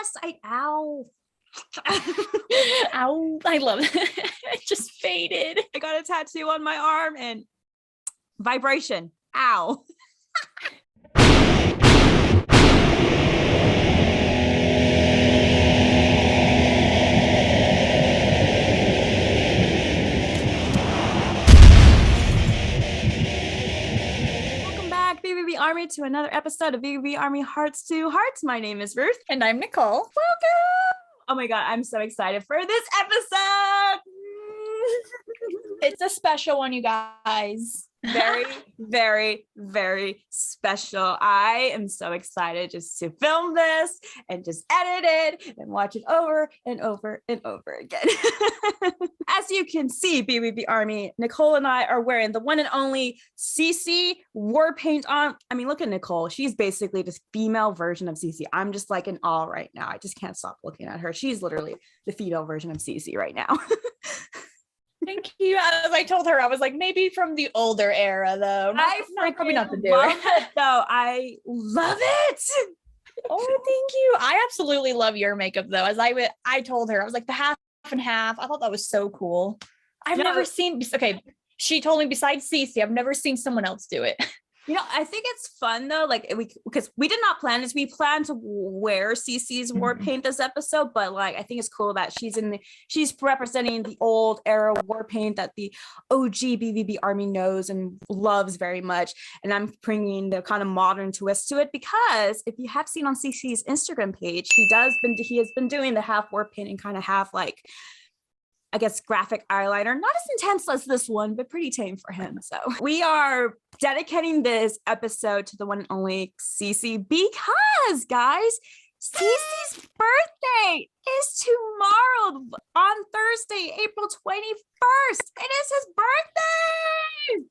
Yes, ow. Ow. I love it. It just faded. I got a tattoo on my arm and vibration. Ow. BVB Army to another episode of BVB Army Hearts to Hearts. My name is Ruth. And I'm Nicole. Welcome. Oh my God, I'm so excited for this episode. It's a special one, you guys. Very, very, very special. I am so excited just to film this and just edit it and watch it over and over and over again. As you can see, BVB Army, Nicole and I are wearing the one and only Cece war paint on. I mean, look at Nicole. She's basically this female version of Cece. I'm just like in awe right now. I just can't stop looking at her. She's literally the female version of Cece right now. Thank you. As I told her, I was like, maybe from the older era, though. Probably not the newer. Love it, though. I love it. Oh, thank you. I absolutely love your makeup, though. As I told her, I was like the half and half. I thought that was so cool. I've never seen. Okay, she told me besides Cece, I've never seen someone else do it. You know, I think it's fun though, like because we did not plan this. We planned to wear Cece's war paint this episode, but like I think it's cool that she's representing the old era war paint that the OG BVB Army knows and loves very much. And I'm bringing the kind of modern twist to it because if you have seen on Cece's Instagram page, he has been doing the half war paint and kind of half like, I guess, graphic eyeliner, not as intense as this one, but pretty tame for him. So we are dedicating this episode to the one and only Cece because, guys, Cece's birthday is tomorrow on Thursday, April 21st. It is his birthday.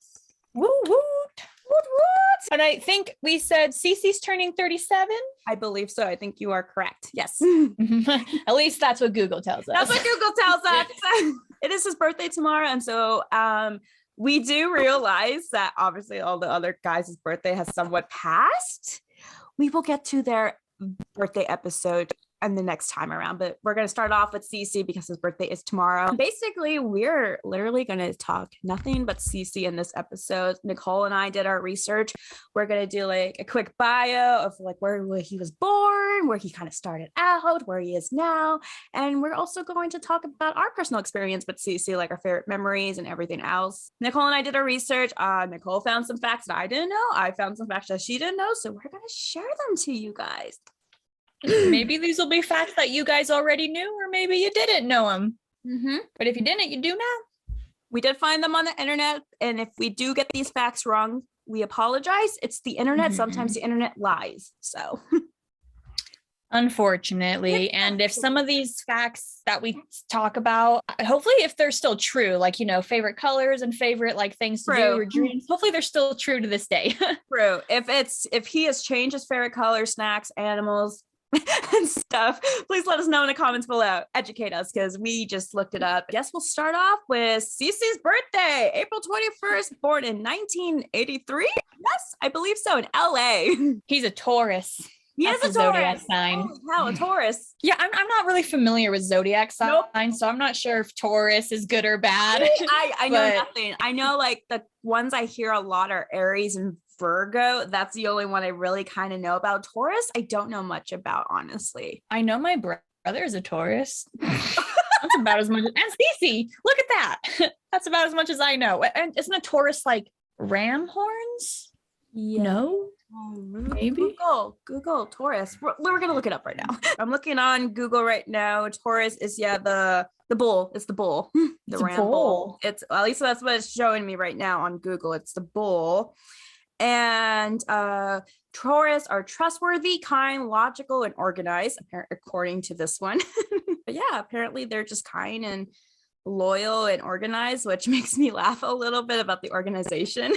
Woo woot. Woot woot. And I think we said Cece's turning 37. I believe so. I think you are correct. Yes. At least that's what Google tells us. That's what Google tells us. It is his birthday tomorrow. And so we do realize that obviously all the other guys' birthday has somewhat passed. We will get to their birthday episode and the next time around, but we're going to start off with Cece because his birthday is tomorrow. Basically, we're literally going to talk nothing but Cece in this episode. Nicole and I did our research. We're going to do like a quick bio of like where he was born, where he kind of started out, where he is now. And we're also going to talk about our personal experience with Cece, like our favorite memories and everything else. Nicole and I did our research. Nicole found some facts that I didn't know. I found some facts that she didn't know. So we're going to share them to you guys. Maybe these will be facts that you guys already knew, or maybe you didn't know them. But if you didn't, you do now. We did find them on the internet, and if we do get these facts wrong, we apologize. It's the internet. Sometimes the internet lies. So, unfortunately, and if some of these facts that we talk about, hopefully, if they're still true, like favorite colors and favorite like things to do or dreams, hopefully they're still true to this day. True. If he has changed his favorite colors, snacks, animals, and stuff, please let us know in the comments below. Educate us because we just looked it up. I guess we'll start off with Cece's birthday, April 21st, born in 1983. Yes, I believe so, in LA. He's a Taurus. He is a zodiac sign. Oh, hell, a Taurus. Yeah, I'm not really familiar with zodiac signs, so I'm not sure if Taurus is good or bad. I know nothing. I know like the ones I hear a lot are Aries and Virgo. That's the only one I really kind of know about. Taurus, I don't know much about, honestly. I know my brother is a Taurus. That's about as much as, and Cece, look at that. That's about as much as I know. And isn't a Taurus like ram horns? Yeah. No? Maybe. Google Taurus. We're gonna look it up right now. I'm looking on Google right now. Taurus is the bull. It's the bull. The ram bull. It's at least that's what it's showing me right now on Google. It's the bull. And Taurus are trustworthy, kind, logical, and organized, according to this one. But yeah, apparently they're just kind and loyal and organized, which makes me laugh a little bit about the organization.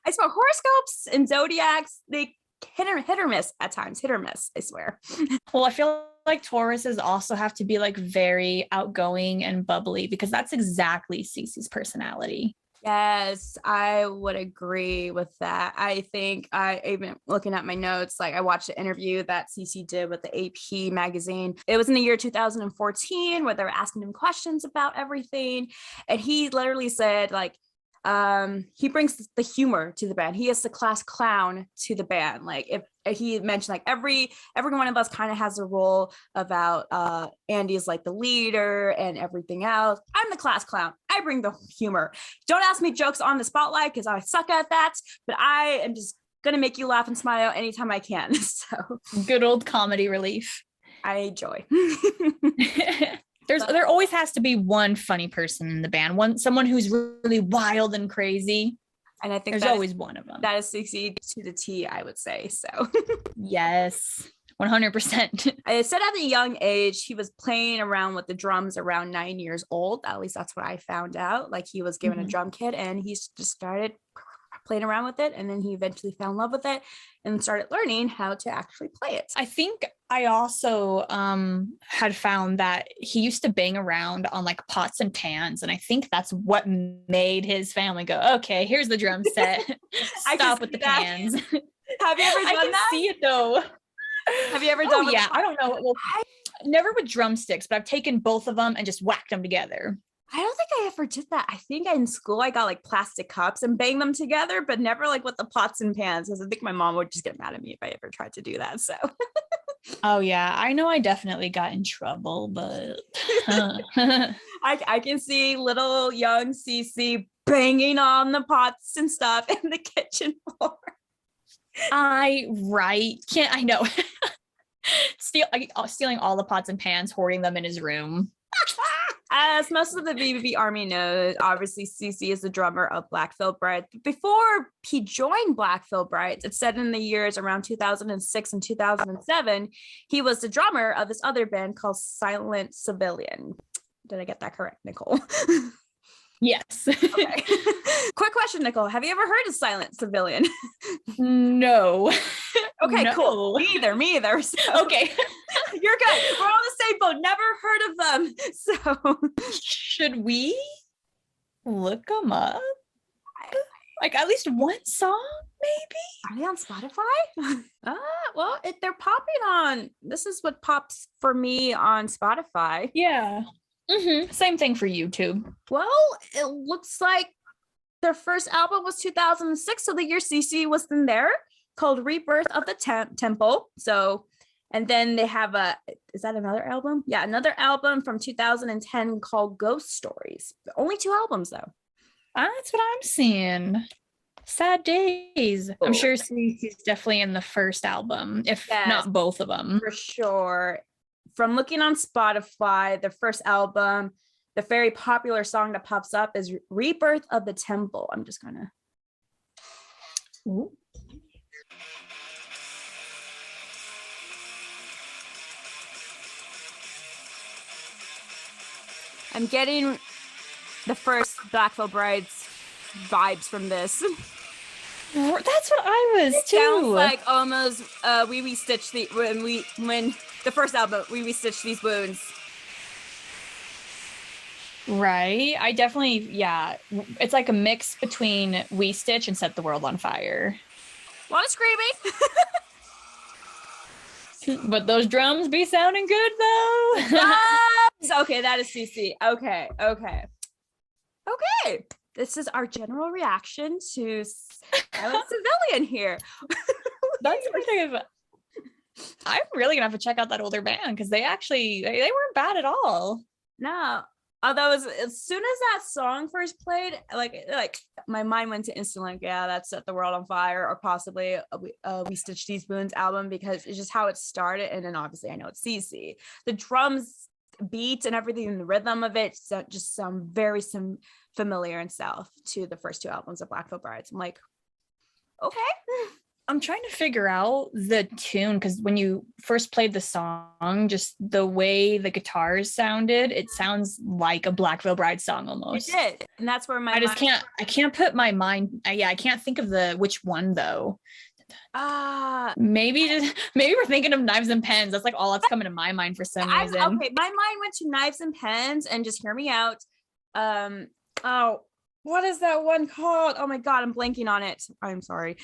I swear, horoscopes and zodiacs, they hit or miss at times. Hit or miss, I swear. Well, I feel like Tauruses also have to be like very outgoing and bubbly because that's exactly Cece's personality. Yes, I would agree with that. I think I even looking at my notes, like I watched the interview that Cece did with the AP magazine. It was in the year 2014 where they were asking him questions about everything. And he literally said, like, he brings the humor to the band. He is the class clown to the band. Like if he mentioned like every one of us kind of has a role about Andy's like the leader and everything else. I'm the class clown. I bring the humor. Don't ask me jokes on the spotlight because I suck at that, but I am just gonna make you laugh and smile anytime I can. So Good old comedy relief. I enjoy. There always has to be one funny person in the band, someone who's really wild and crazy. And I think there's always one of them. That is Cece to the T, I would say. So yes, 100%. I said at a young age, he was playing around with the drums around 9 years old. At least that's what I found out. Like he was given a drum kit and he just started playing around with it. And then he eventually fell in love with it and started learning how to actually play it. I think I also had found that he used to bang around on like pots and pans. And I think that's what made his family go, okay, here's the drum set. Stop with the pans. Have you ever done I can that? see it though. Have you ever done yeah, I don't know. Well, never with drumsticks, but I've taken both of them and just whacked them together. I don't think I ever did that. I think in school I got like plastic cups and banged them together, but never like with the pots and pans because I think my mom would just get mad at me if I ever tried to do that. So oh yeah, I know I definitely got in trouble, but I can see little young Cece banging on the pots and stuff in the kitchen floor. Can't I know stealing all the pots and pans, hoarding them in his room. As most of the BVB Army knows, obviously Cece is the drummer of Black Veil Brides. Before he joined Black Veil Brides, it's said in the years around 2006 and 2007, he was the drummer of this other band called Silent Civilian. Did I get that correct, Nicole? Yes. Okay. Quick question, Nicole. Have you ever heard of Silent Civilian? No. Okay, no. Cool. Me either. So. Okay. You're good. We're on the same boat. Never heard of them. So should we look them up? Like at least one song, maybe? Are they on Spotify? Well, they're popping on. This is what pops for me on Spotify. Yeah. Same thing for YouTube. Well, it looks like their first album was 2006, so the year Cece was in there, called Rebirth of the Temple. So, and then they have is that another album? Yeah, another album from 2010 called Ghost Stories. Only 2 albums though. That's what I'm seeing. Sad days. I'm sure Cece's definitely in the first album, if not both of them. For sure. From looking on Spotify, the first album, the very popular song that pops up is Rebirth of the Temple. I'm just gonna. Ooh. I'm getting the first Black Veil Brides vibes from this. That's what I was too. Sounds like almost we stitched when the first album we stitched these wounds. Right. I definitely, yeah. It's like a mix between We Stitch and Set the World on Fire. A lot of screaming. But those drums be sounding good though. Okay, that is Cece. Okay. This is our general reaction to Silent Civilian here. That's I'm really gonna have to check out that older band because they weren't bad at all. No. Although as soon as that song first played, like my mind went to instant like, yeah, that's Set the World on Fire, or possibly We Stitch These Wounds album, because it's just how it started. And then obviously I know it's Cece. The drums, beats, and everything, and the rhythm of it just sound very familiar and south to the first 2 albums of Black Veil Brides. I'm like, okay. I'm trying to figure out the tune because when you first played the song, just the way the guitars sounded, it sounds like a Black Veil Bride song almost. It did, and that's where I can't put my mind. I can't think of which one though. Maybe we're thinking of Knives and Pens. That's like all that's coming to my mind for some reason. Okay, my mind went to Knives and Pens, and just hear me out. what is that one called? Oh my god, I'm blanking on it. I'm sorry.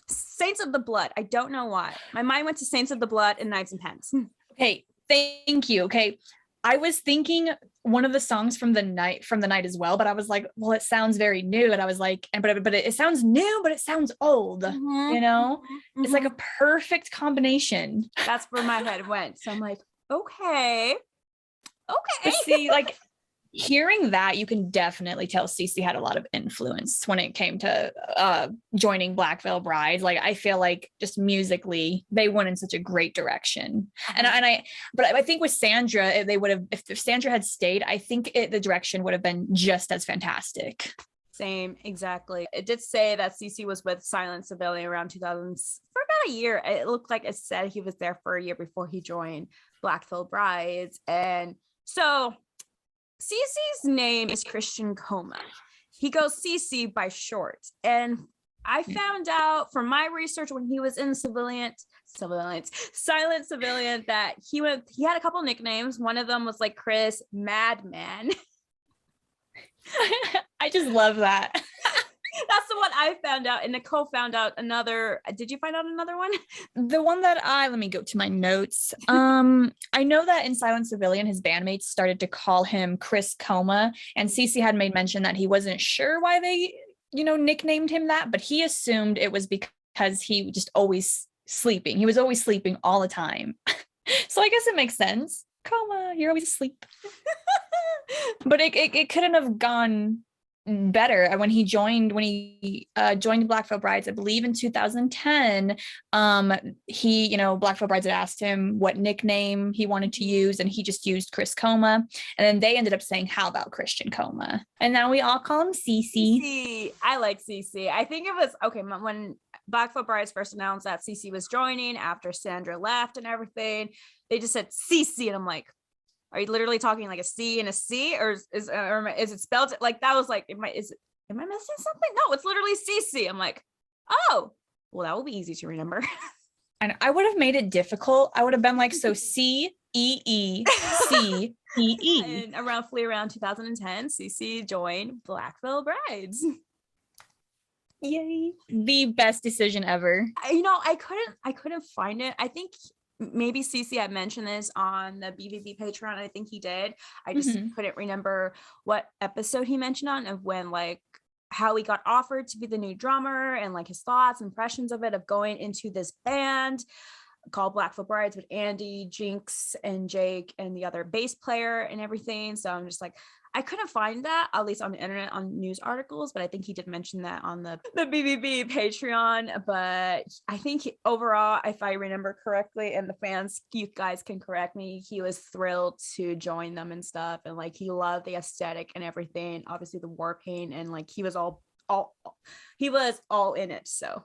Saints of the Blood. I don't know why. My mind went to Saints of the Blood and Knives and Pens. Okay, thank you. Okay. I was thinking one of the songs from the night as well, but I was like, well, it sounds very new. And I was like, but it sounds new, but it sounds old, you know? It's like a perfect combination. That's where my head went. So I'm like, okay. But see, like hearing that, you can definitely tell Cece had a lot of influence when it came to joining Black Veil Brides. Like I feel like just musically they went in such a great direction. But I think with Sandra, if Sandra had stayed, I think the direction would have been just as fantastic. Same, exactly. It did say that Cece was with Silent Civilian around 2000 for about a year. It looked like it said he was there for a year before he joined Black Veil Brides. And so Cece's name is Christian Coma. He goes Cece by short. And I found out from my research when he was in Silent Civilian that he had a couple nicknames. One of them was like Chris Madman. I just love that. That's the one I found out. And Nicole found out another. Did you find out another one? The one that let me go to my notes. I know that in Silent Civilian, his bandmates started to call him Chris Coma, and Cece had made mention that he wasn't sure why they, nicknamed him that, but he assumed it was because he was just always sleeping. He was always sleeping all the time. So I guess it makes sense. Coma, you're always asleep. But it couldn't have gone better when he joined Black Veil Brides, I believe in 2010. Black Veil Brides had asked him what nickname he wanted to use, and he just used Chris Coma, and then they ended up saying, how about Christian Coma? And now we all call him Cece. I like Cece. I think it was okay when Black Veil Brides first announced that Cece was joining after Sandra left and everything. They just said Cece, and I'm like, are you literally talking like a C and a C, or is it spelled like that? Was like, am I missing something? No, it's literally CC. I'm like, oh, well, that will be easy to remember. And I would have made it difficult. I would have been like, so CEECEE. And around 2010, CC joined Black Veil Brides. Yay! The best decision ever. I couldn't find it. I think maybe Cece had mentioned this on the BVB Patreon. I think he did. I just couldn't remember what episode he mentioned on, of when, like, how he got offered to be the new drummer, and like his thoughts, impressions of it, of going into this band called Black Veil Brides with Andy, Jinx, and Jake, and the other bass player and everything. So I'm just like, I couldn't find that, at least on the internet, on news articles, but I think he did mention that on the BVB Patreon. But I think overall, if I remember correctly, and the fans, you guys can correct me, he was thrilled to join them and stuff. And like, he loved the aesthetic and everything, obviously the war paint, and like, he was all in it. So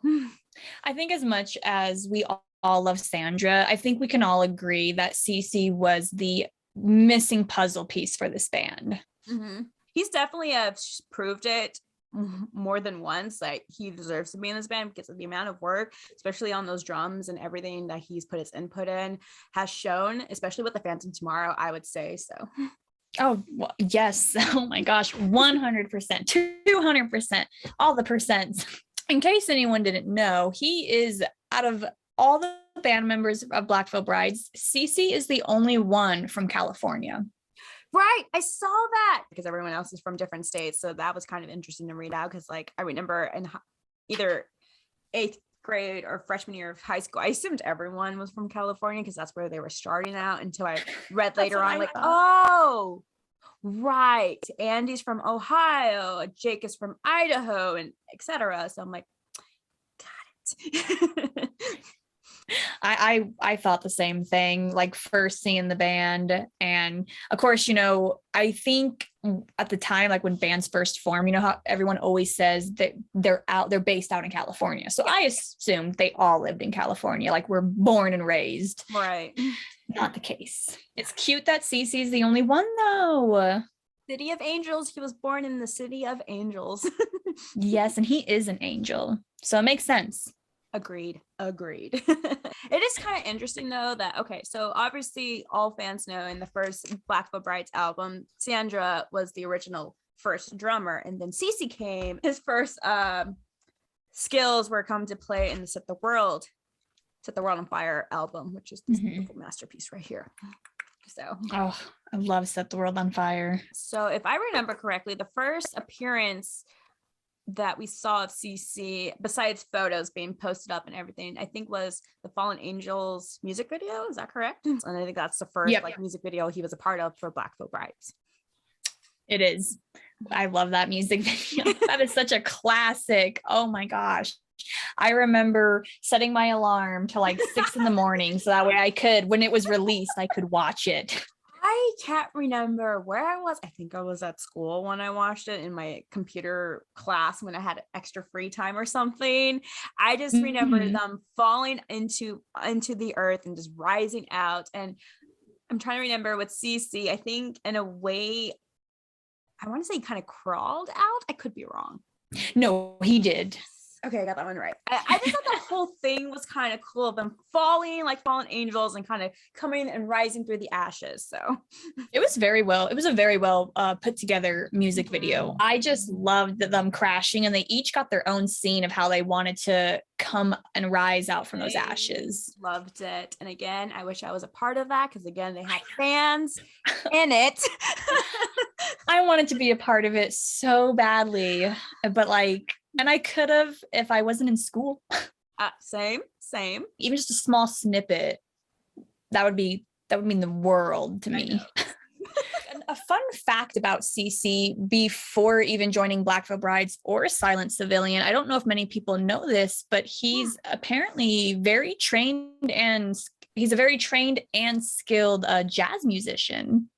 I think as much as we all love Sandra, I think we can all agree that Cece was the missing puzzle piece for this band. He's definitely proved it more than once that he deserves to be in this band, because of the amount of work, especially on those drums, and everything that he's put his input in has shown, especially with the Phantom Tomorrow, I would say. So oh well, yes, oh my gosh, 100%, 200%, all the percents. In case anyone didn't know, he is, out of all the band members of Black Veil Brides, Cece is the only one from California. Right, I saw that, because everyone else is from different states. So that was kind of interesting to read out, because like, I remember in either 8th grade or freshman year of high school, I assumed everyone was from California, because that's where they were starting out, until I read later on, like, oh, right, Andy's from Ohio, Jake is from Idaho, and etc. So I'm like, got it. I thought the same thing, like first seeing the band. And of course, I think at the time, like when bands first form, how everyone always says that they're based out in California. So I assumed they all lived in California, like we're born and raised. Right. Not the case. It's cute that Cece's the only one though. City of Angels. He was born in the City of Angels. Yes, and he is an angel. So it makes sense. Agreed. It is kind of interesting though that, okay, so obviously all fans know in the first Black Veil Brides album, Sandra was the original first drummer. And then Cece came. His first skills were come to play in the Set the World on Fire album, which is this beautiful masterpiece right here. So I love Set the World on Fire. So if I remember correctly, the first appearance that we saw of Cece, besides photos being posted up and everything, I think was the Fallen Angels music video. Is that correct? And I think that's the first like music video he was a part of for Blackfoot Brides. It is. I love that music video. That is such a classic. Oh my gosh. I remember setting my alarm to like 6 a.m. so that way I could, when it was released, I could watch it. I can't remember where I was. I think I was at school when I watched it in my computer class when I had extra free time or something. I just remember them falling into the earth and just rising out. And I'm trying to remember with Cece, I think in a way, I want to say he kind of crawled out. I could be wrong. No, he did. Okay, I got that one right. I just thought the whole thing was kind of cool of them falling like fallen angels and kind of coming and rising through the ashes. So it was a very well put together music video. I just loved them crashing, and they each got their own scene of how they wanted to come and rise out from those ashes. Loved it. And again, I wish I was a part of that because again, they had fans in it. I wanted to be a part of it so badly, but like, and I could have if I wasn't in school. Same. Even just a small snippet, that would mean the world to me. A fun fact about Cece before even joining Blackfoot Brides or Silent Civilian, I don't know if many people know this, but he's apparently very trained and skilled jazz musician.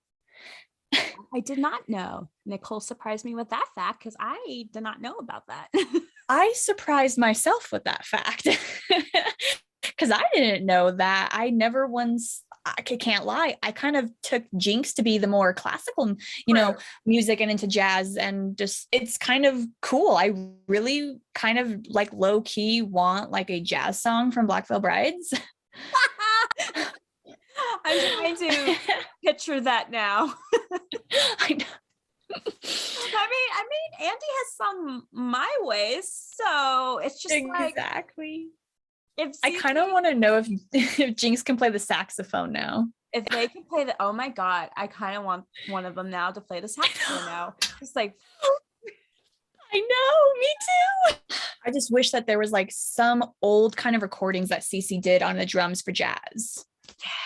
I did not know. Nicole surprised me with that fact because I did not know about that. I surprised myself with that fact because I didn't know that. I never once, I can't lie, I kind of took Jinx to be the more classical, music and into jazz, and just, it's kind of cool. I really kind of like low key want like a jazz song from Blackfoot Brides. I'm trying to picture that now. I know. I mean, Andy has sung My Ways, so it's just exactly. If I kind of want to know if Jinx can play the saxophone now. If they can play oh my God, I kind of want one of them now to play the saxophone now. Just like, I know, me too. I just wish that there was like some old kind of recordings that Cece did on the drums for jazz.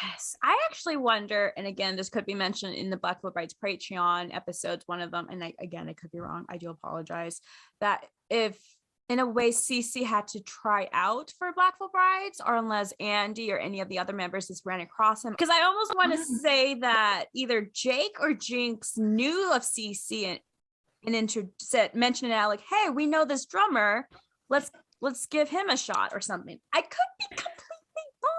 Yes, I actually wonder, and again, this could be mentioned in the Blackfoot Brides Patreon episodes, one of them, and I could be wrong, I do apologize, that if in a way Cece had to try out for Blackfoot Brides, or unless Andy or any of the other members just ran across him, because I almost want to say that either Jake or Jinx knew of Cece and mentioned it out like, hey, we know this drummer, let's give him a shot or something. I could be completely wrong.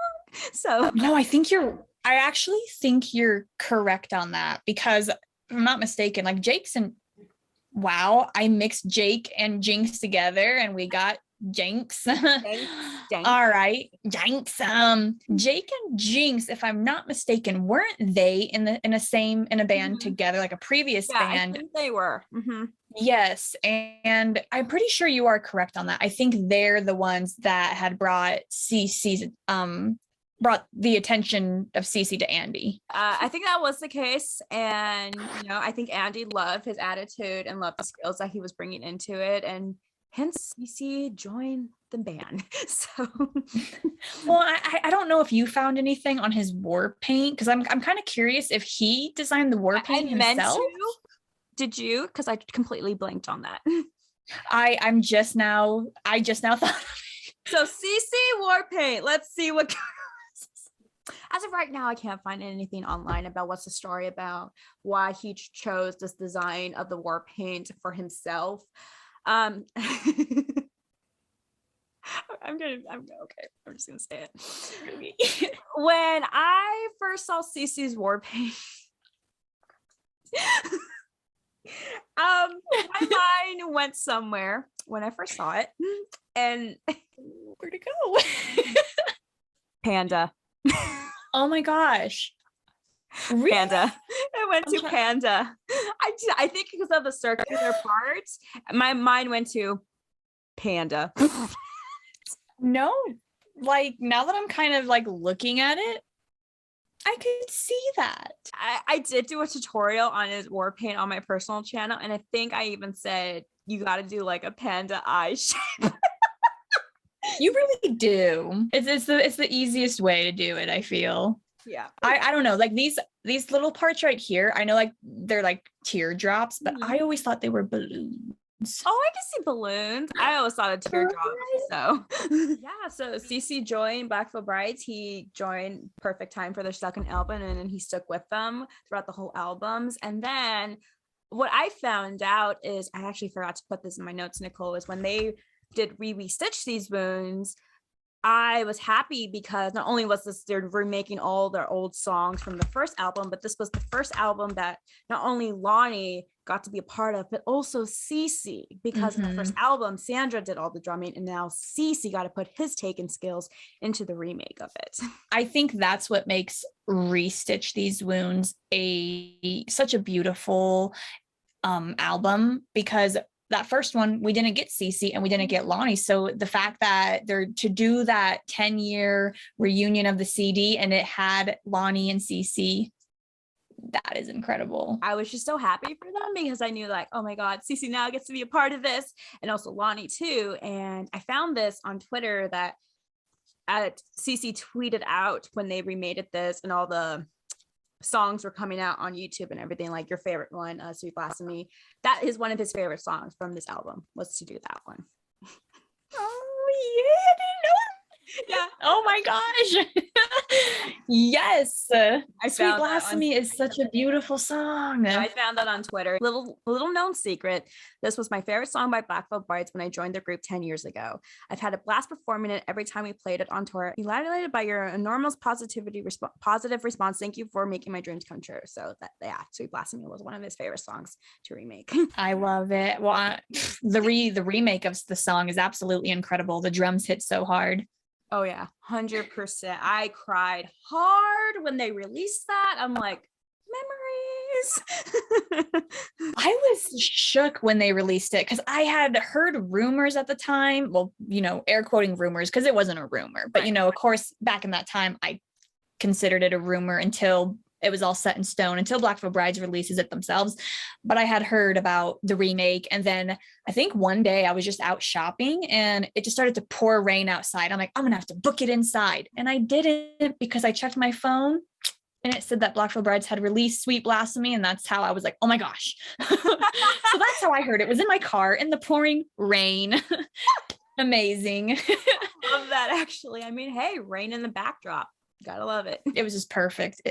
So no, I actually think you're correct on that, because if I'm not mistaken, like I mixed Jake and Jinx together and we got Jinx. All right, Jinx. Jake and Jinx, if I'm not mistaken, weren't they in a band together, like a previous band? I think they were. Yes, and I'm pretty sure you are correct on that. I think they're the ones that had brought the attention of Cece to Andy. I think that was the case, and I think Andy loved his attitude and loved the skills that he was bringing into it, and hence Cece joined the band. So, well, I don't know if you found anything on his war paint, because I'm kind of curious if he designed the war paint himself. Did you? Because I completely blanked on that. I just now thought of it. So CC war paint. Let's see what. As of right now, I can't find anything online about what's the story about why he chose this design of the war paint for himself. I'm okay. I'm just gonna say it. When I first saw Cece's war paint, my mind went somewhere when I first saw it, and where'd it go? Panda. Oh my gosh. Really? Panda. I went to Panda. I think because of the circular parts, my mind went to Panda. No, like now that I'm kind of like looking at it, I could see that. I did do a tutorial on his war paint on my personal channel, and I think I even said you got to do like a panda eye shape. You really do. It's the easiest way to do it, I feel. Yeah. I don't know, like these little parts right here, I know like they're like teardrops, but I always thought they were balloons. Oh, I can see balloons. I always thought a teardrop. So yeah, so Cece joined Black Veil Brides. He joined perfect time for their second album, and then he stuck with them throughout the whole albums. And then what I found out is, I actually forgot to put this in my notes, Nicole, is when they did re-stitch these wounds, I was happy because not only was this they're remaking all their old songs from the first album, but this was the first album that not only Lonnie got to be a part of, but also Cece, because in the first album, Sandra did all the drumming, and now Cece got to put his take and skills into the remake of it. I think that's what makes Restitch These Wounds such a beautiful album, because that first one, we didn't get Cece and we didn't get Lonnie. So the fact that they're to do that 10-year reunion of the CD and it had Lonnie and Cece, that is incredible. I was just so happy for them because I knew like, oh my God, Cece now gets to be a part of this, and also Lonnie too. And I found this on Twitter that Cece tweeted out when they remade this and all the songs were coming out on YouTube and everything, like your favorite one, Sweet Blasphemy, that is one of his favorite songs from this album, was to do that one. Oh yeah, I didn't know. Yeah. Oh my gosh. Yes. Sweet Blasphemy is such a beautiful song. I found that on Twitter. Little known secret. This was my favorite song by Black Veil Brides when I joined the group 10 years ago. I've had a blast performing it every time we played it on tour. Elated by your enormous positive response. Thank you for making my dreams come true. So that, yeah, Sweet Blasphemy was one of his favorite songs to remake. I love it. Well, the remake of the song is absolutely incredible. The drums hit so hard. Oh yeah, 100%. I cried hard when they released that. I'm like, memories. I was shook when they released it because I had heard rumors at the time. Well, air quoting rumors because it wasn't a rumor, but of course, back in that time, I considered it a rumor until it was all set in stone, until Black Veil Brides releases it themselves. But I had heard about the remake. And then I think one day I was just out shopping and it just started to pour rain outside. I'm like, I'm going to have to book it inside. And I didn't, because I checked my phone and it said that Black Veil Brides had released Sweet Blasphemy. And that's how I was like, oh my gosh. So that's how I heard it. It was in my car in the pouring rain. Amazing. I love that, actually. I mean, hey, rain in the backdrop. Gotta love it. It was just perfect.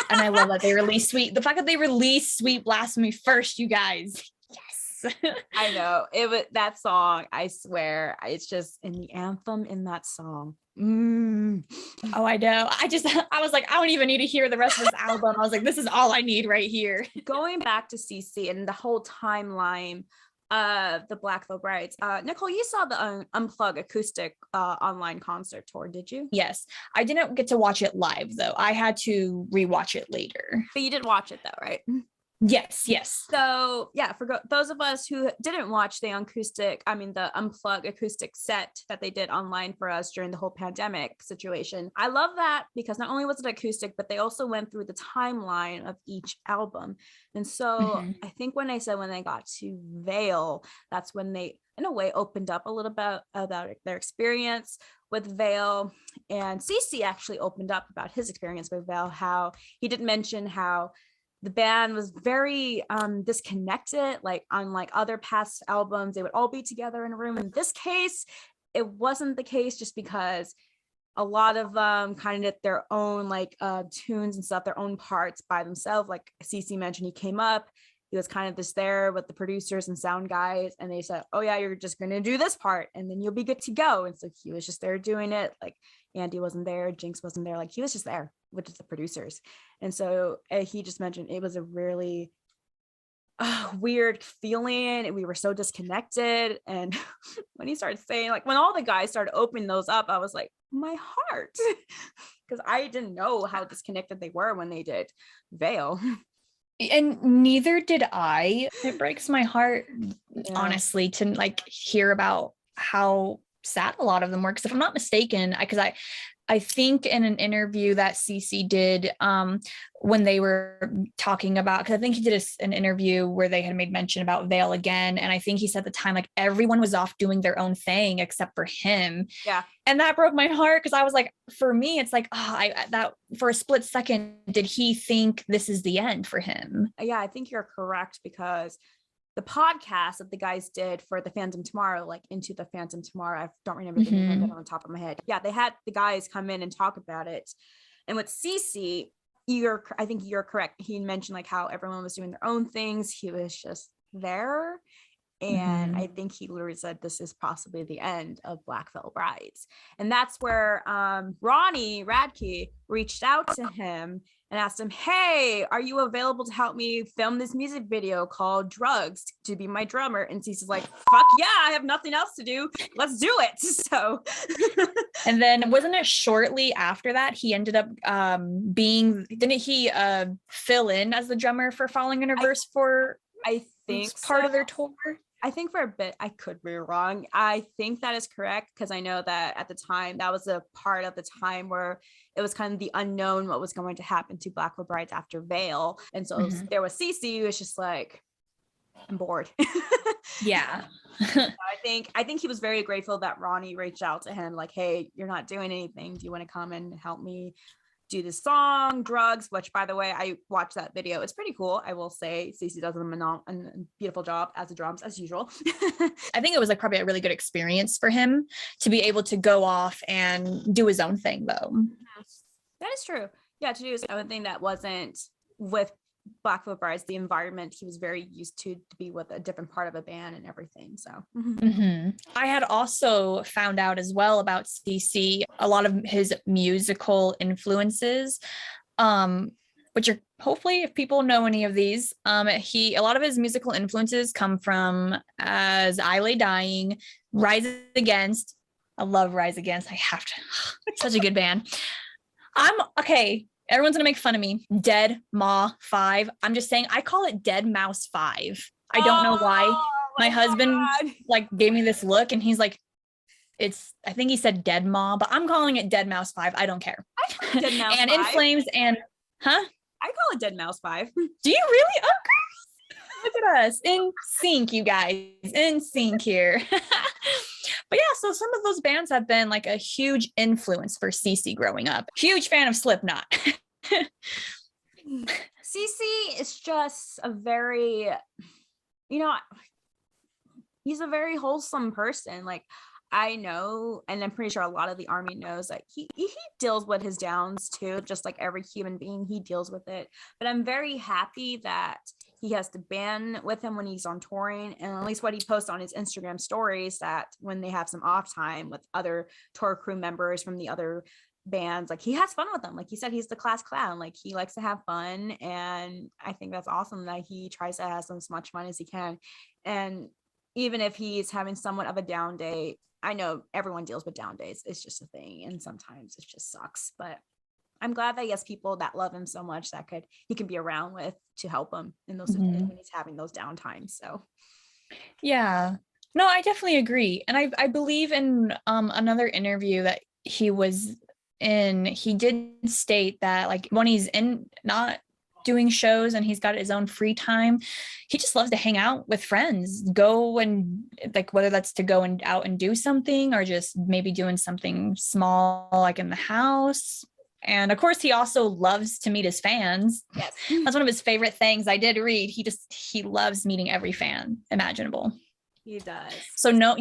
And I love that they released the fact that they released Sweet Blasphemy first, you guys. Yes. I know that song. I swear, it's just in the anthem in that song. Oh, I know. I was like, I don't even need to hear the rest of this album. I was like, this is all I need right here. Going back to Cece and the whole timeline of the Black Veil Brides. Nicole, you saw the Unplug acoustic online concert tour, did you? Yes. I didn't get to watch it live though. I had to rewatch it later. But you did watch it though, right? Yes. So yeah, for those of us who didn't watch the Unplug acoustic set that they did online for us during the whole pandemic situation, I love that because not only was it acoustic, but they also went through the timeline of each album. And so I think when they got to Veil, that's when they in a way opened up a little bit about their experience with Veil. And Cece actually opened up about his experience with Veil, how he did mention how the band was very disconnected, like unlike other past albums, they would all be together in a room. In this case, it wasn't the case, just because a lot of them kind of did their own tunes and stuff, their own parts by themselves. Like Cece mentioned, he came up, he was kind of just there with the producers and sound guys, and they said, oh yeah, you're just going to do this part and then you'll be good to go. And so he was just there doing it. Like Andy wasn't there, Jinx wasn't there, like he was just there, which is the producers. And so he just mentioned it was a really weird feeling. We were so disconnected. And when he started saying, like, when all the guys started opening those up, I was like, my heart, because I didn't know how disconnected they were when they did Veil. And neither did I. It breaks my heart, honestly, to like hear about how sad a lot of them were. Because if I'm not mistaken, I think in an interview that Cece did, when they were talking about, because I think he did an interview where they had made mention about Vale again. And I think he said at the time, like, everyone was off doing their own thing except for him. Yeah. And that broke my heart, because I was like, for me, it's like, that for a split second, did he think this is the end for him? Yeah, I think you're correct, because the podcast that the guys did for the Phantom Tomorrow, like Into the Phantom Tomorrow, I don't remember the name of it on the top of my head. Yeah, they had the guys come in and talk about it. And with Cece, I think you're correct. He mentioned like how everyone was doing their own things. He was just there. And I think he literally said, this is possibly the end of Black Veil Brides. And that's where Ronnie Radke reached out to him and asked him, hey, are you available to help me film this music video called Drugs to be my drummer? And Cece's like, fuck yeah, I have nothing else to do. Let's do it. So. And then wasn't it shortly after that, he ended up didn't he fill in as the drummer for Falling in Reverse I think part of their tour? I think for a bit, I could be wrong. I think that is correct, because I know that at the time, that was a part of the time where it was kind of the unknown what was going to happen to Black Veil Brides after Veil. And so there was Cece, who was just like, I'm bored. Yeah. I think he was very grateful that Ronnie reached out to him like, hey, you're not doing anything. Do you want to come and help me do this song, Drugs? Which, by the way, I watched that video. It's pretty cool. I will say Cece does a beautiful job as the drums, as usual. I think it was like probably a really good experience for him to be able to go off and do his own thing, though. That is true. Yeah, to do his own thing that wasn't with Black Veil Brides, the environment he was very used to be with a different part of a band and everything. So I had also found out as well about CC, a lot of his musical influences, which are, hopefully, if people know any of these, a lot of his musical influences come from As I Lay Dying, Rise Against. I love Rise Against. I have to. It's such a good band. Okay. Everyone's going to make fun of me. Dead Ma 5. I'm just saying, I call it Dead Mouse 5. I don't know why. My husband like gave me this look and he's like, I think he said Dead Ma, but I'm calling it Dead Mouse 5. I don't care. I call it Dead Mouse and 5. In Flames and, huh? I call it Dead Mouse 5. Do you really? Oh, look at us. In sync, you guys. In sync here. But yeah, so some of those bands have been like a huge influence for Cece growing up. Huge fan of Slipknot. Cece is just a very, he's a very wholesome person. Like, I know, and I'm pretty sure a lot of the Army knows, like he deals with his downs too, just like every human being, he deals with it. But I'm very happy that he has the band with him when he's on touring, and at least what he posts on his Instagram stories, that when they have some off time with other tour crew members from the other bands, like he has fun with them. Like he said, he's the class clown. Like he likes to have fun, and I think that's awesome that he tries to have as much fun as he can. And even if he's having somewhat of a down day, I know everyone deals with down days. It's just a thing, and sometimes it just sucks. But I'm glad that he has people that love him so much that he can be around with to help him in those when he's having those downtimes. So yeah, no, I definitely agree. And I believe in another interview that he was in, he did state that like when he's in not doing shows and he's got his own free time, he just loves to hang out with friends, go and like, whether that's to go and out and do something or just maybe doing something small like in the house. And of course, he also loves to meet his fans. Yes. That's one of his favorite things. I did read. He loves meeting every fan imaginable. He does. So no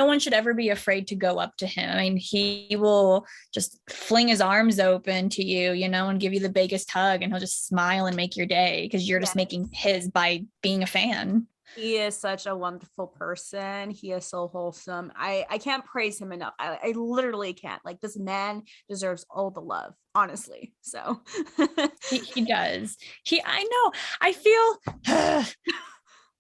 one should ever be afraid to go up to him. I mean, he will just fling his arms open to you, and give you the biggest hug, and he'll just smile and make your day because you're just making his by being a fan. He is such a wonderful person. He is so wholesome. I can't praise him enough. I literally can't. Like, this man deserves all the love, honestly. So he does. I know. I feel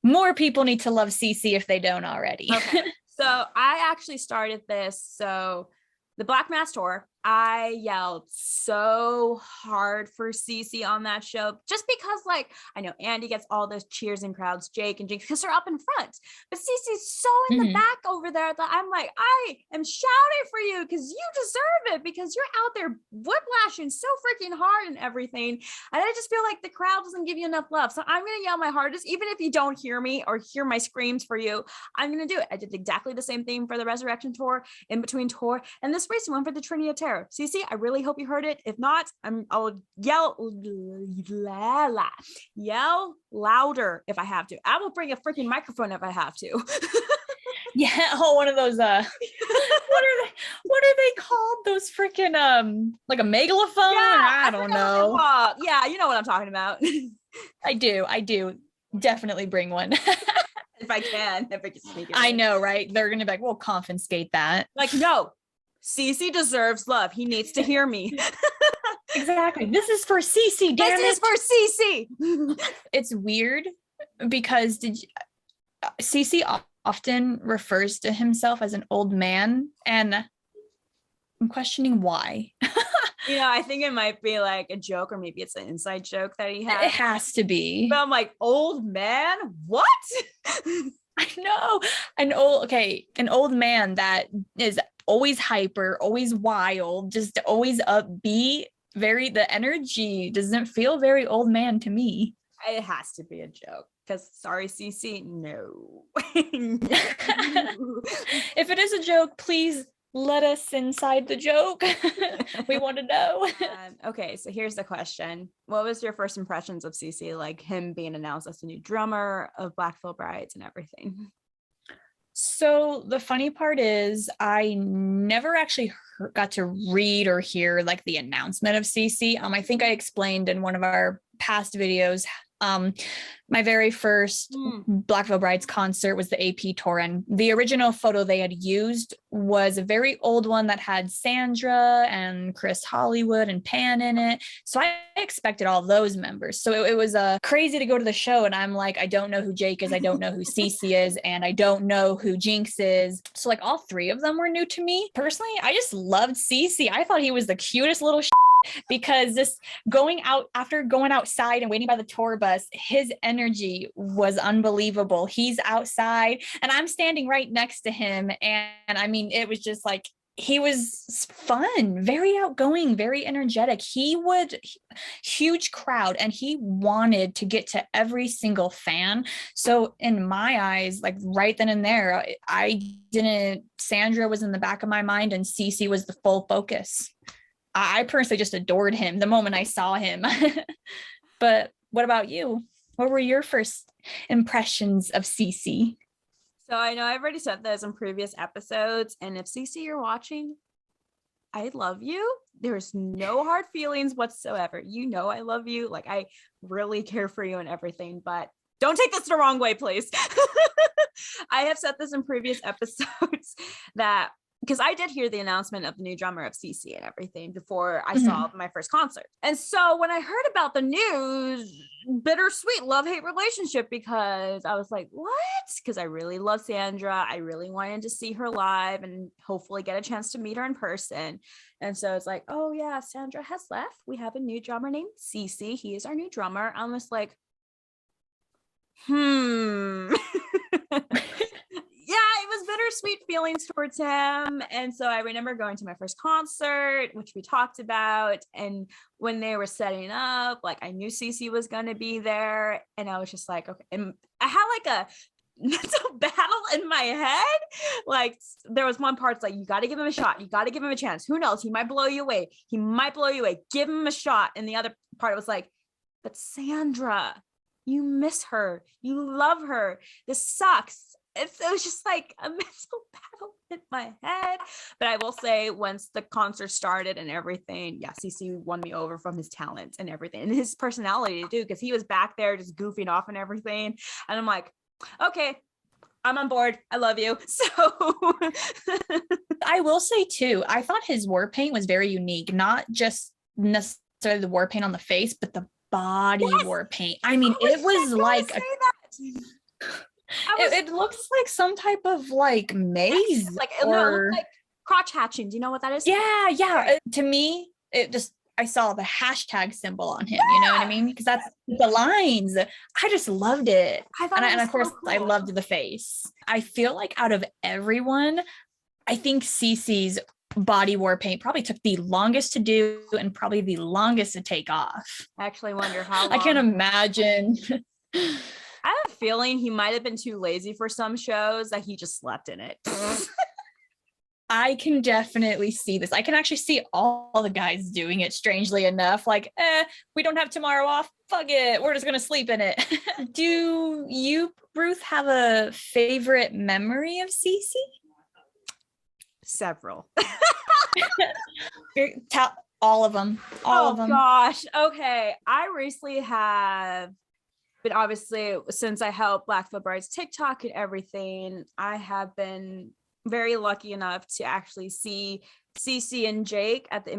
more people need to love Cece if they don't already. Okay. So I actually started this. So the Black Mass tour, I yelled so hard for Cece on that show, just because like I know Andy gets all those cheers and crowds, Jake and Jinx, because they're up in front, but Cece's so in the back over there that I'm like, I am shouting for you because you deserve it, because you're out there whiplashing so freaking hard and everything, and I just feel like the crowd doesn't give you enough love. So I'm gonna yell my hardest, even if you don't hear me or hear my screams for you. I'm gonna do it. I did exactly the same thing for the Resurrection tour, in between tour, and this recent one for the Trinity of Terror. Cece, I really hope you heard it. If not, I'll yell louder if I have to. I will bring a freaking microphone if I have to. Yeah. Oh, one of those what are they called? Those freaking like a megalophone? Yeah, I don't know. Yeah, you know what I'm talking about. I do. Definitely bring one. If I can sneak it. I know, right? They're gonna be like, we'll confiscate that. Like, no. Cece deserves love. He needs to hear me. Exactly. This is for Cece, damn it. This is for Cece. It's weird because Cece often refers to himself as an old man, and I'm questioning why. You know, I think it might be like a joke, or maybe it's an inside joke that he has. It has to be. But I'm like, old man? What? I know. An old man that is always hyper, always wild, just always upbeat. The energy doesn't feel very old man to me. It has to be a joke, because sorry, Cece, no. If it is a joke, please let us inside the joke. We want to know. Okay, so here's the question. What was your first impressions of Cece, like him being announced as the new drummer of Black Veil Brides and everything? So the funny part is I never actually got to read or hear like the announcement of Cece. I think I explained in one of our past videos, my very first Black Veil Brides concert was the AP tour, and the original photo they had used was a very old one that had Sandra and Chris Hollywood and Pan in it. So I expected all those members. So it was crazy to go to the show, and I'm like, I don't know who Jake is, I don't know who Cece is, and I don't know who Jinx is. So like all three of them were new to me. Personally, I just loved Cece. I thought he was the cutest little because just going outside and waiting by the tour bus, his energy was unbelievable. He's outside and I'm standing right next to him, and I mean, it was just like, he was fun, very outgoing, very energetic. Huge crowd, and he wanted to get to every single fan. So in my eyes, like right then and there, Sandra was in the back of my mind and Cece was the full focus. I personally just adored him the moment I saw him. But what about you? What were your first impressions of Cece? So I know I've already said this in previous episodes, and if Cece, you're watching, I love you. There's no hard feelings whatsoever. You know I love you. Like, I really care for you and everything, but don't take this the wrong way, please. I have said this in previous episodes that, because I did hear the announcement of the new drummer of Cece and everything before I saw my first concert. And so when I heard about the news, bittersweet love-hate relationship, because I was like, what? Because I really love Sandra. I really wanted to see her live and hopefully get a chance to meet her in person. And so it's like, oh yeah, Sandra has left. We have a new drummer named Cece. He is our new drummer. I'm just like, yeah, it was bittersweet feelings towards him. And so I remember going to my first concert, which we talked about. And when they were setting up, like, I knew Cece was going to be there. And I was just like, okay. And I had like a mental battle in my head. Like, there was one part, it's like, you got to give him a shot. You got to give him a chance. Who knows? He might blow you away. Give him a shot. And the other part was like, but Sandra, you miss her. You love her. This sucks. It was just like a mental battle in my head. But I will say, once the concert started and everything, yeah, CC won me over from his talent and everything, and his personality too, because he was back there just goofing off and everything. And I'm like, okay, I'm on board. I love you. So I will say too, I thought his war paint was very unique, not just necessarily the war paint on the face, but the body war paint. I mean, it was like It looks like some type of like maze, like no, it looked like crotch hatching. Do you know what that is? Yeah. To me, I saw the hashtag symbol on him. You know what I mean? Because that's the lines. I just loved it. And of course, cool. I loved the face. I feel like out of everyone, I think Cece's body war paint probably took the longest to do and probably the longest to take off. I actually wonder how long. I can't imagine. I have a feeling he might have been too lazy for some shows that he just slept in it. I can definitely see this. I can actually see all the guys doing it, strangely enough. Like, we don't have tomorrow off. Fuck it. We're just going to sleep in it. Do you, Ruth, have a favorite memory of Cece? Several. All of them. All of them. Gosh. Okay. I recently have, but obviously since I helped Blackfoot Bride's TikTok and everything, I have been very lucky enough to actually see Cece and Jake at the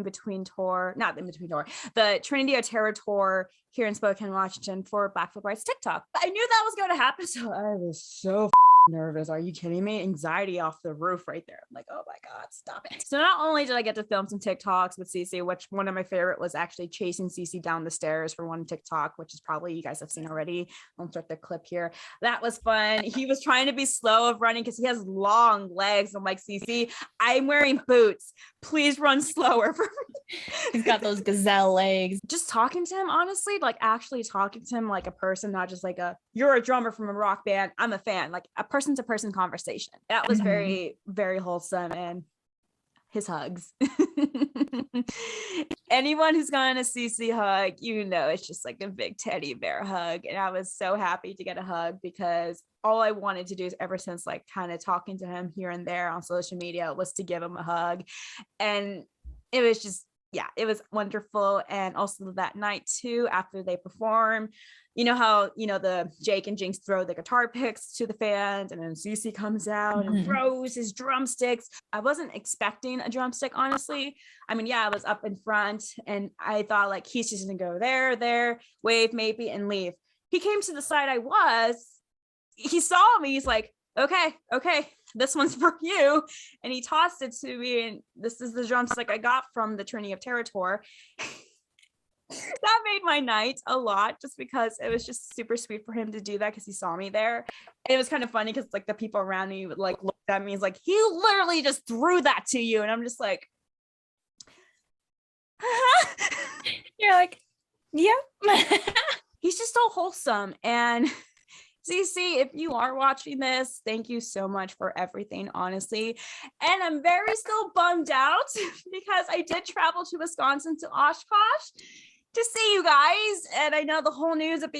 the Trinity of Terror tour here in Spokane, Washington for Blackfoot Bride's TikTok. I knew that was going to happen, so I was so nervous. Are you kidding me? Anxiety off the roof right there. I'm like, oh my God, stop it. So not only did I get to film some TikToks with Cece, which one of my favorite was actually chasing Cece down the stairs for one TikTok, which is probably you guys have seen already. I'll insert the clip here. That was fun. He was trying to be slow of running because he has long legs. I'm like, Cece, I'm wearing boots. Please run slower for me. He's got those gazelle legs. Just talking to him, honestly, like actually talking to him like a person, not just like you're a drummer from a rock band, I'm a fan, like a person to person conversation. That was very, very wholesome. And his hugs. Anyone who's gone to CC hug, it's just like a big teddy bear hug. And I was so happy to get a hug because all I wanted to do is ever since like kind of talking to him here and there on social media was to give him a hug. And it was just, it was wonderful. And also that night too, after they perform, you know how, the Jake and Jinx throw the guitar picks to the fans and then Cece comes out and throws his drumsticks. I wasn't expecting a drumstick, honestly. I mean, I was up in front and I thought like, he's just gonna go there, wave maybe and leave. He came to the side he saw me. He's like, okay, this one's for you. And he tossed it to me. And this is the drumstick I got from the Trinity of Terror tour. That made my night a lot just because it was just super sweet for him to do that because he saw me there. And it was kind of funny because like the people around me would like look at me. He's like, he literally just threw that to you. And I'm just like, you're like, yeah. He's just so wholesome. And Cece, if you are watching this, thank you so much for everything, honestly. And I'm still bummed out because I did travel to Wisconsin to Oshkosh to see you guys. And I know the whole news of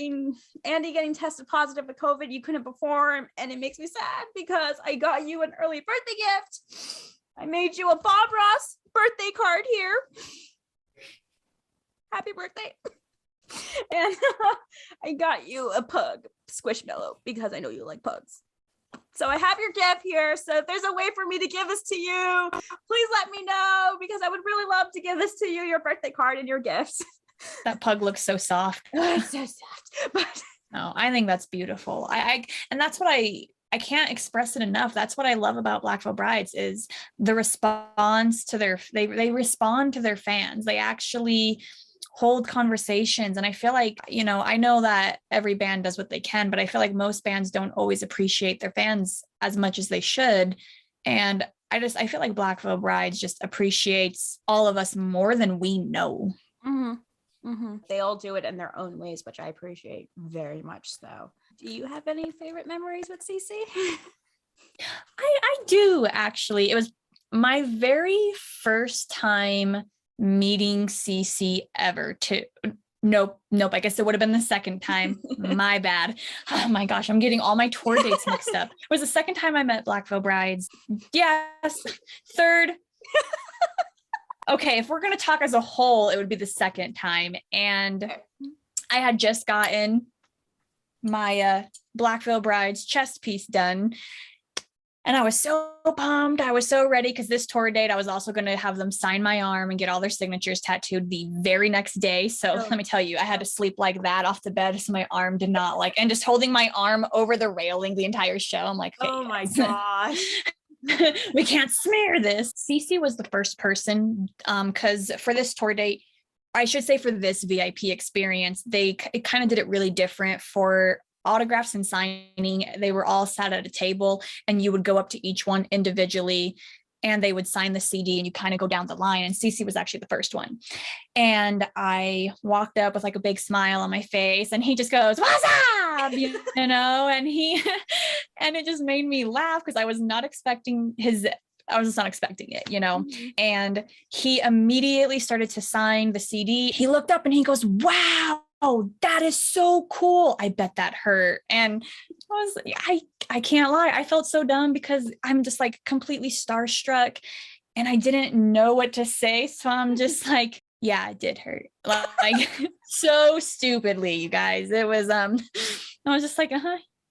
Andy getting tested positive for COVID, you couldn't perform. And it makes me sad because I got you an early birthday gift. I made you a Bob Ross birthday card here. Happy birthday. And I got you a pug squishmallow because I know you like pugs. So I have your gift here. So if there's a way for me to give this to you, please let me know because I would really love to give this to you, your birthday card and your gifts. That pug looks so soft. Oh, it's so soft. But no, I think that's beautiful. And that's what I can't express it enough. That's what I love about Blackfoot Brides is the response to they respond to their fans. They actually hold conversations. And I feel like, I know that every band does what they can, but I feel like most bands don't always appreciate their fans as much as they should. And I feel like Blackfoot Brides just appreciates all of us more than we know. They all do it in their own ways, which I appreciate very much so. Do you have any favorite memories with Cece? I do, actually. It was my very first time meeting Cece ever too. Nope. I guess it would have been the second time. My bad. Oh my gosh, I'm getting all my tour dates mixed up. It was the second time I met Blackfoot Brides. Yes. Third. Okay, if we're going to talk as a whole, it would be the second time. And I had just gotten my Blackfoot Brides chest piece done. And I was so pumped. I was so ready because this tour date, I was also going to have them sign my arm and get all their signatures tattooed the very next day. So let me tell you, I had to sleep like that off the bed. So my arm did not and just holding my arm over the railing the entire show. I'm like, okay, oh my gosh. we can't smear this. Cece was the first person because for this tour date, I should say for this VIP experience, it kind of did it really different. For autographs and signing, they were all sat at a table and you would go up to each one individually and they would sign the CD and you kind of go down the line. And Cece was actually the first one. And I walked up with like a big smile on my face and he just goes, "What's up?" You know, and and it just made me laugh because I was not expecting it, you know, and he immediately started to sign the CD. He looked up and he goes, "Wow, that is so cool." I bet that hurt. And I can't lie. I felt so dumb because I'm just like completely starstruck and I didn't know what to say. So I'm just like, yeah, it did hurt. Like so stupidly, you guys. It was, I was just like,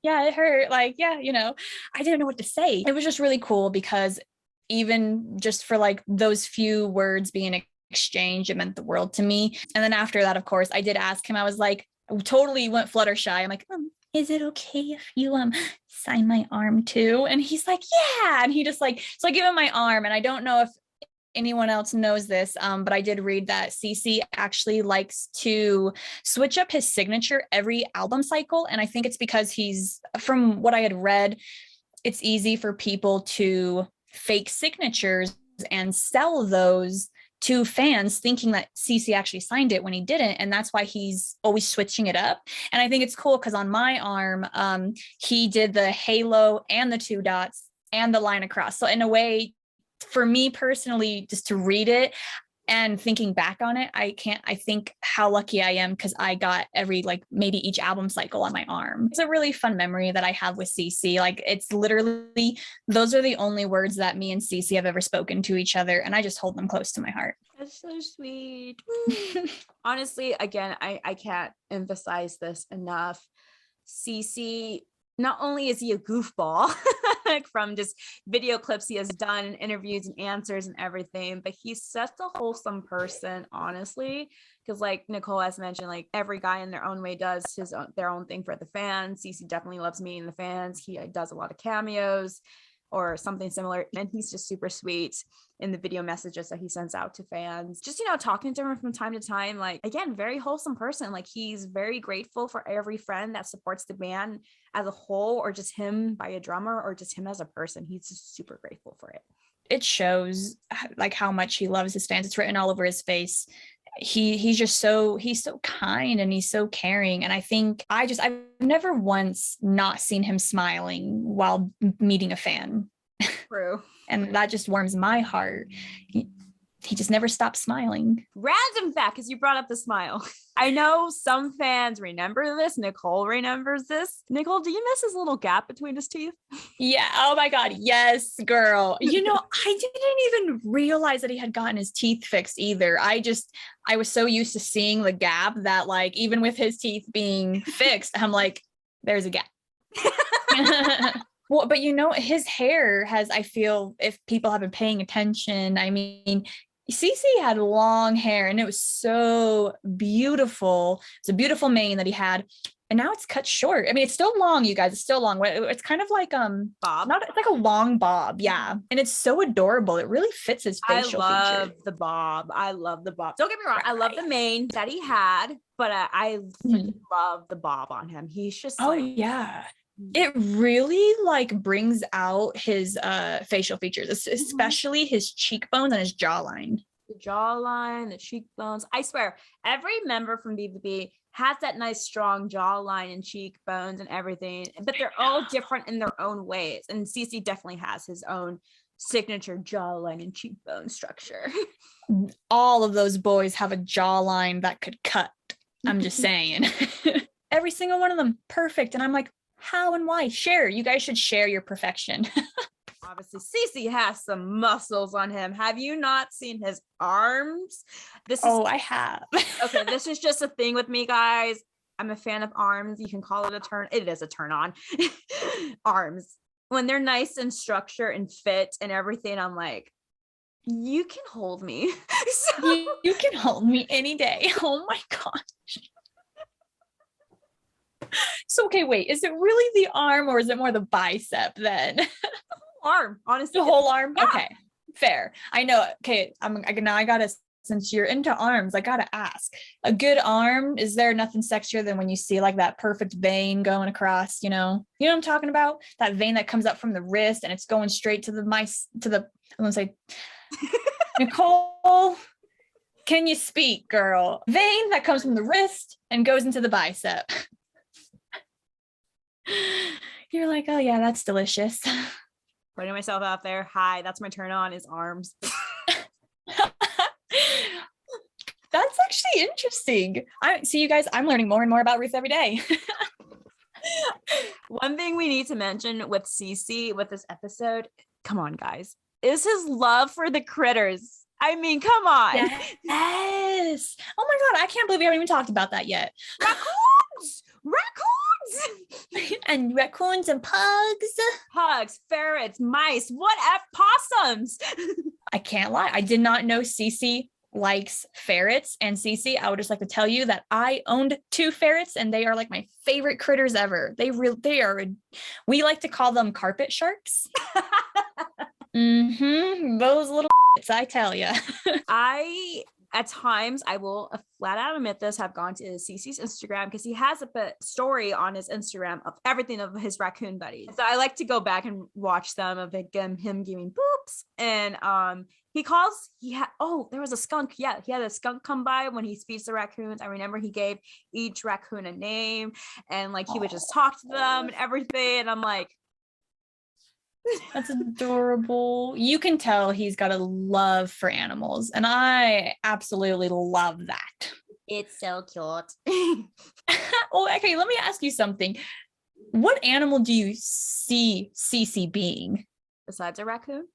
yeah, it hurt. Like, yeah, you know, I didn't know what to say. It was just really cool because even just for like those few words being exchanged, it meant the world to me. And then after that, of course, I did ask him, I was like, totally went Fluttershy. I'm like, is it okay if you sign my arm too? And he's like, yeah. And he just like, so I give him my arm. And I don't know if anyone else knows this, but I did read that Cece actually likes to switch up his signature every album cycle. And I think it's because from what I had read, it's easy for people to fake signatures and sell those to fans thinking that Cece actually signed it when he didn't. And that's why he's always switching it up. And I think it's cool because on my arm, he did the halo and the 2 dots and the line across. So in a way, for me personally, just to read it and thinking back on it, I think how lucky I am because I got every, like maybe each album cycle on my arm. It's a really fun memory that I have with Cece. Like it's literally, those are the only words that me and Cece have ever spoken to each other. And I just hold them close to my heart. That's so sweet. Honestly, again, I can't emphasize this enough. Cece, not only is he a goofball like from just video clips he has done and interviews and answers and everything, but he's such a wholesome person, honestly, because like Nicole has mentioned, like every guy in their own way does their own thing for the fans. Cece definitely loves meeting the fans. He does a lot of cameos or something similar, and he's just super sweet in the video messages that he sends out to fans, just, you know, talking to him from time to time. Like, again, very wholesome person. Like he's very grateful for every friend that supports the band as a whole, or just him by a drummer, or just him as a person. He's just super grateful for it. It shows like how much he loves his fans. It's written all over his face. He's so kind and he's so caring. And I think I've never once not seen him smiling while meeting a fan. True. And that just warms my heart. He just never stops smiling. Random fact, because you brought up the smile. I know some fans remember this. Nicole remembers this. Nicole, do you miss his little gap between his teeth? Yeah. Oh my God. Yes, girl. You know, I didn't even realize that he had gotten his teeth fixed either. I was so used to seeing the gap that like, even with his teeth being fixed, I'm like, there's a gap. Well, but you know, his hair I feel if people have been paying attention, I mean, Cece had long hair and it was so beautiful. It's a beautiful mane that he had. And now it's cut short. I mean, it's still long, you guys. It's still long. It's kind of like bob. It's like a long bob. Yeah. And it's so adorable. It really fits his facial feature. I love the bob. Don't get me wrong. Right. I love the mane that he had, but I love the bob on him. He's just yeah. It really like brings out his facial features, especially his cheekbones and his jawline. The jawline, the cheekbones. I swear, every member from BVB has that nice strong jawline and cheekbones and everything, but they're all different in their own ways. And Cece definitely has his own signature jawline and cheekbone structure. All of those boys have a jawline that could cut. I'm just saying. Every single one of them, perfect. And I'm like, how and why? Share. You guys should share your perfection. Obviously, Cece has some muscles on him. Have you not seen his arms? I have. Okay, this is just a thing with me, guys. I'm a fan of arms. You can call it a turn. It is a turn on. Arms. when they're nice and structured and fit and everything, I'm like, you can hold me. So You can hold me any day. Oh my gosh. So, okay, wait, is it really the arm or is it more the bicep then? arm, honestly. The whole arm? Yeah. Okay, fair. I know. Okay, now I gotta, since you're into arms, I gotta ask. A good arm, is there nothing sexier than when you see like that perfect vein going across, you know? You know what I'm talking about? That vein that comes up from the wrist and it's going straight to I'm gonna say, Nicole, can you speak, girl? Vein that comes from the wrist and goes into the bicep. You're like, oh yeah, that's delicious. Putting myself out there. Hi, that's my turn on is arms. That's actually interesting. I see, you guys, I'm learning more and more about Ruth every day. One thing we need to mention with Cece with this episode, come on, guys, is his love for the critters. I mean, come on. Yes. Oh my God, I can't believe we haven't even talked about that yet. Raccoons. And raccoons and pugs, ferrets, mice, possums. I can't lie. I did not know Cece likes ferrets. And Cece, I would just like to tell you that I owned 2 ferrets and they are like my favorite critters ever. We like to call them carpet sharks. Those little I tell you. At times, I will flat out admit this, have gone to Cece's Instagram because he has a story on his Instagram of everything of his raccoon buddies. So I like to go back and watch them of him giving boops. And there was a skunk. Yeah, he had a skunk come by when he feeds the raccoons. I remember he gave each raccoon a name and like he would just talk to them and everything. And I'm like, that's adorable. You can tell he's got a love for animals, and I absolutely love that. It's so cute. Oh, okay, let me ask you something. What animal do you see Cece being? Besides a raccoon?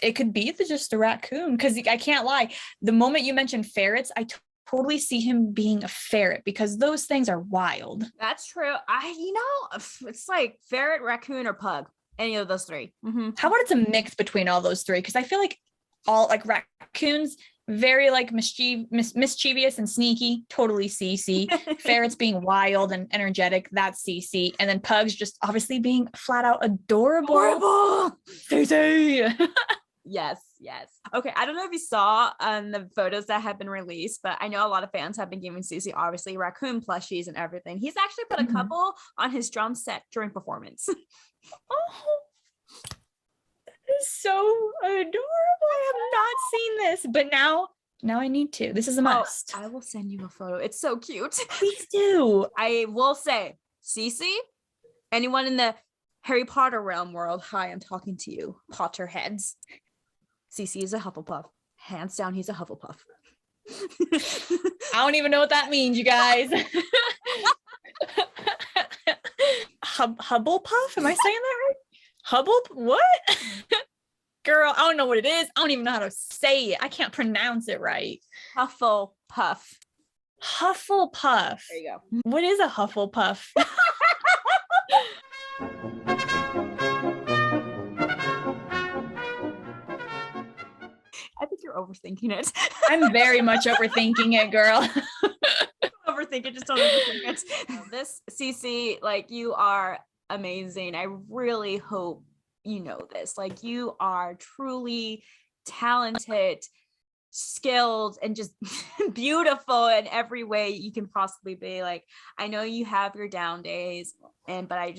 It could be just a raccoon, because I can't lie. The moment you mentioned ferrets, I totally see him being a ferret because those things are wild. That's true. It's like ferret, raccoon, or pug. Any of those 3. Mm-hmm. How about it's a mix between all those 3? Because I feel like all like raccoons, very like mischievous and sneaky, totally Cece. Ferrets being wild and energetic, that's Cece. And then pugs just obviously being flat out adorable. Cece. Yes. Okay, I don't know if you saw the photos that have been released, but I know a lot of fans have been giving Cece obviously raccoon plushies and everything. He's actually put a couple on his drum set during performance. Oh, that is so adorable. I have not seen this, but now I need to. This is a must. I will send you a photo. It's so cute. Please do. I will say, Cece, anyone in the Harry Potter realm world, hi, I'm talking to you, Potterheads. Cece is a Hufflepuff. Hands down, he's a Hufflepuff. I don't even know what that means, you guys. Hubblepuff? Am I saying that right? What? Girl, I don't know what it is. I don't even know how to say it. I can't pronounce it right. Hufflepuff. Hufflepuff. There you go. What is a Hufflepuff? I think you're overthinking it. I'm very much overthinking it, girl. Overthink it, just don't overthink it. This Cece, like, you are amazing. I really hope you know this. Like, you are truly talented, skilled, and just beautiful in every way you can possibly be. Like, I know you have your down days, but I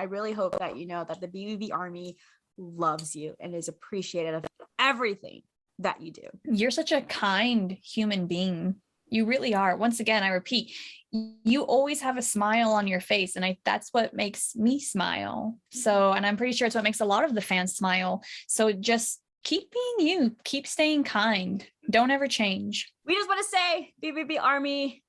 really hope that you know that the BVB Army loves you and is appreciative of everything that you do. You're such a kind human being. You really are. Once again, I repeat, you always have a smile on your face, and that's what makes me smile. So, and I'm pretty sure it's what makes a lot of the fans smile. So just keep being you, keep staying kind. Don't ever change. We just want to say, BVB Army,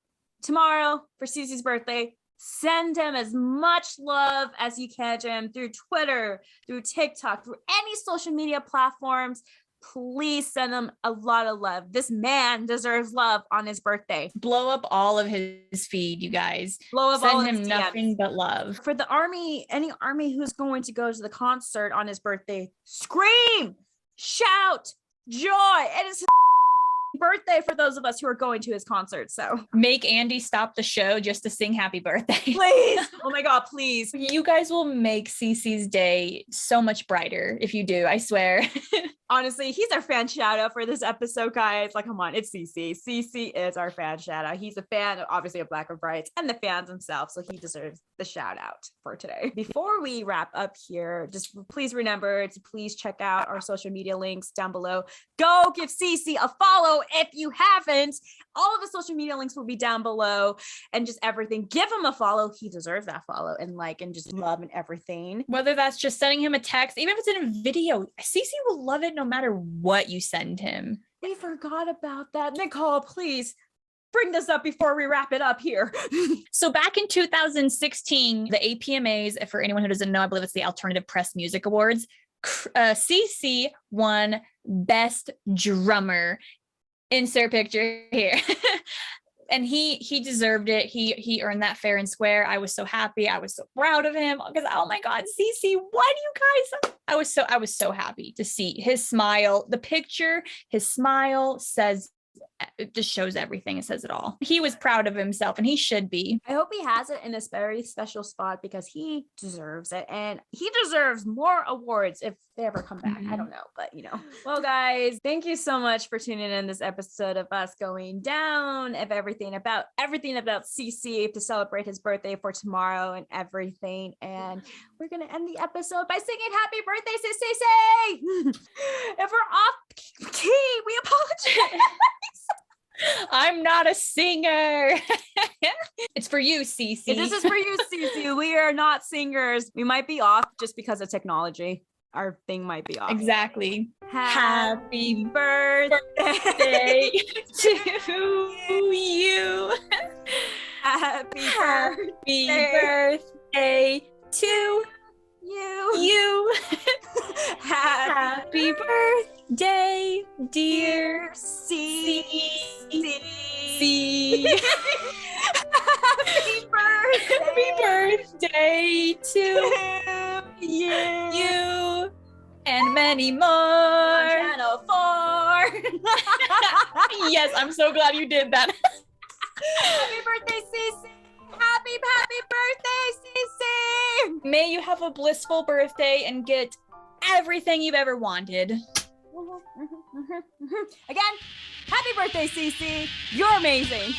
tomorrow for Cece's birthday, send him as much love as you can to him through Twitter, through TikTok, through any social media platforms. please send him a lot of love. This man deserves love on his birthday. Blow up all of his feed, you guys. Blow up all Send his him DMs. nothing but love. For the army, any army who's going to go to the concert on his birthday, scream, shout, joy. It is his birthday for those of us who are going to his concert. So make Andy stop the show just to sing happy birthday. Please. Oh my God, please. You guys will make Cece's day so much brighter if you do, I swear. Honestly, he's our fan shout out for this episode, guys. Like, come on, it's Cece. Cece is our fan shout out. He's a fan, obviously, of Black and Brights and the fans himself, so he deserves the shout out for today. Before we wrap up here, just please remember to please check out our social media links down below. Go give Cece a follow if you haven't. All of the social media links will be down below, and just everything. Give him a follow. He deserves that follow and like and just love and everything. Whether that's just sending him a text, even if it's in a video, Cece will love it no matter what you send him. We forgot about that. Nicole, please bring this up before we wrap it up here. So back in 2016, the APMAs, for anyone who doesn't know, I believe it's the Alternative Press Music Awards, Cece won Best Drummer. Insert picture here. And he deserved it. He earned that fair and square. I was so happy. I was so proud of him because, oh my God, Cece, what do you guys? I was so happy to see his smile. The picture, his smile says, it just shows everything. It says it all. He was proud of himself, and he should be. I hope he has it in a very special spot because he deserves it, and he deserves more awards if they ever come back. I don't know, but you know. Well, guys, thank you so much for tuning in this episode of us going down of everything about Cece to celebrate his birthday for tomorrow and everything. And we're gonna end the episode by singing "Happy Birthday, Cece." If we're off key, we apologize. I'm not a singer. It's for you, Cece. This is for you, Cece. We are not singers. We might be off just because of technology. Our thing might be off. Exactly. Happy birthday to you. Happy birthday to you. Happy birthday, dear Cece. Happy birthday to you and many more. Channel 4. Yes, I'm so glad you did that. Happy birthday, Cece. Happy birthday, Cece. May you have a blissful birthday and get everything you've ever wanted. Again, happy birthday, Cece. You're amazing.